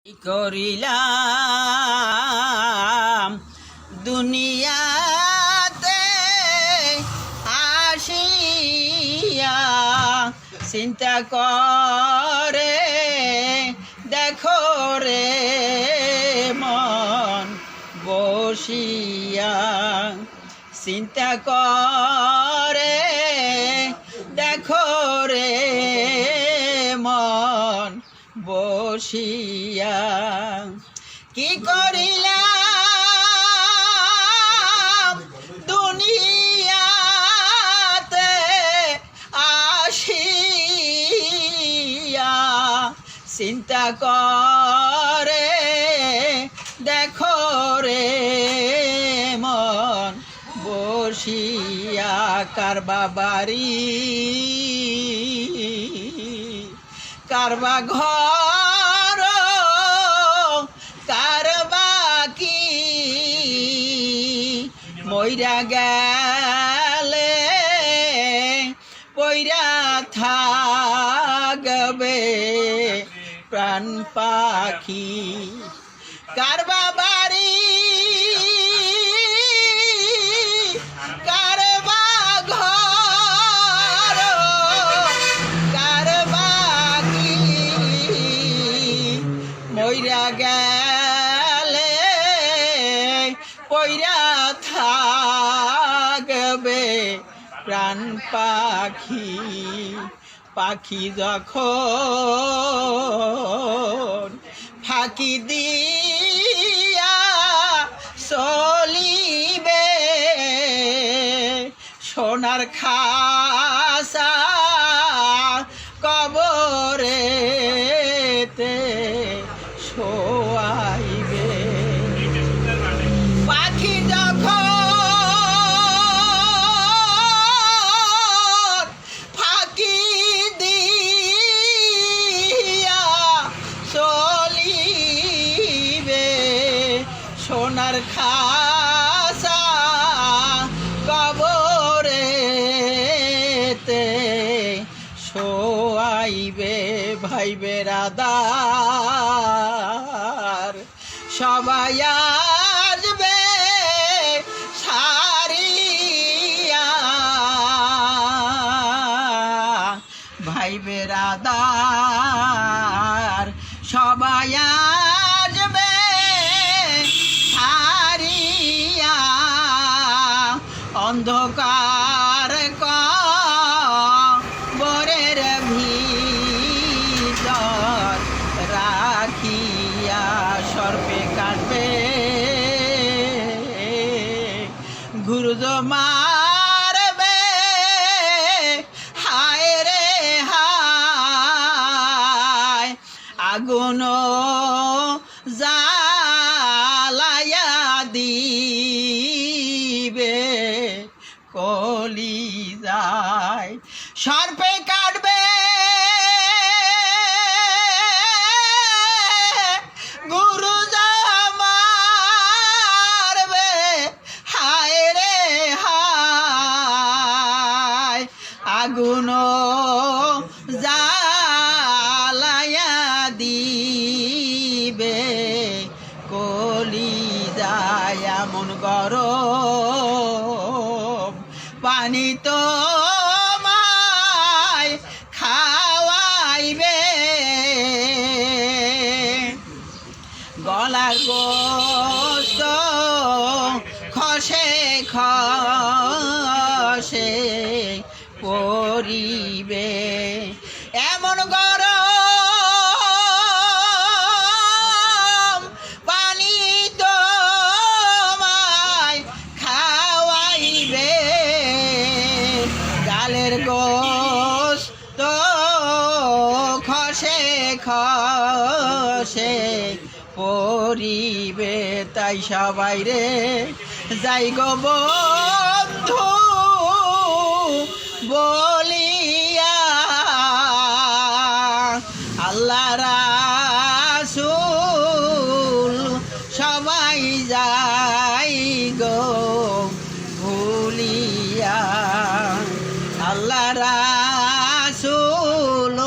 কি করিলাম দুনিয়াতে আসিয়া, চিন্তা করে দেখো রে মন বসিয়া, চিন্তা করে দেখো রে মন বসিয়া। কি করিলাম দুনিয়াতে আসিয়া, চিন্তা করে দেখো রে মন বসিয়া। কারবা বাড়ি কারবা ঘর কারবা কি, মইরা গেলে পইরা থাকবে প্রাণ পাখি। কারবা বাড়ি কারবা ঘর কারবা কি, মইরা গেলে পইরা থাকবে প্রাণ পাখি। পাখি যখন ফাঁকি দিয়া চলিবে, সোনার খাসা কবরেতে শোয়াইবে। পাখি যখন ফাঁকি দিয়া চলিবে, সোনার খাসা কবরেতে শোয়াইবে। ভাই বেরাদার সবাই আসবে সারিয়া, ভাই বেরাদার সবাই আসবে সারিয়া। অন্ধকার কবরের ভিতর রাখিয়া, সর্পে কাটবে গুরুজ মারবে, হায় রে হায় আগুন জ্বালায়া দিবে কলিজায়। সর্পে কাটবে গুরু মারবে, হায় রে হায় আগুন জ্বালায়া দিবে কলিজায়। এমন গরম পানি তো মায় খাওয়াইবে, গলার গোস্ত খসে খসে পরিবে। এমন গরম পানি তো মায় খাওয়াইবে, গালের গোস্ত খসে খসে পরিবে। তাই সবাই রে যাই গো বন্ধু বলিয়া, আল্লাহ রাসূল সবাই যাই গো ভুলিয়া। আল্লাহ রাসূল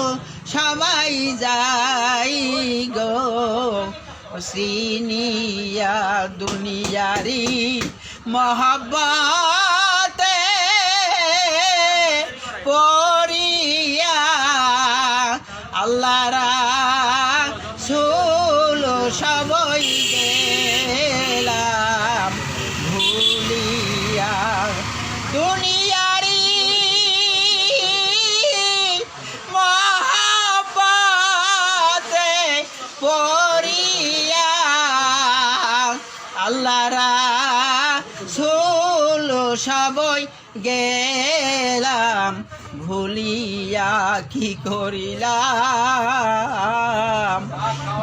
সবাই যাই গো সিনিয়া দুনিয়ারি মহব্বতে পড়িয়া আল্লাহ রাসূল সবই গেলাম ভুলিয়া দুনিয়ারি মহব্বতে পড়িয়া আল্লাহ রাসূল সবই গেলাম ভুলিয়া কি করিলাম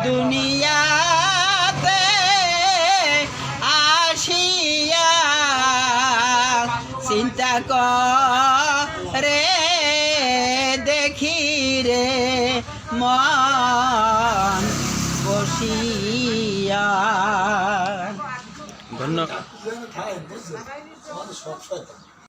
দুনিয়াতে আসিয়া চিন্তা করে দেখি রে মন বসিয়া। ধন্যবাদ।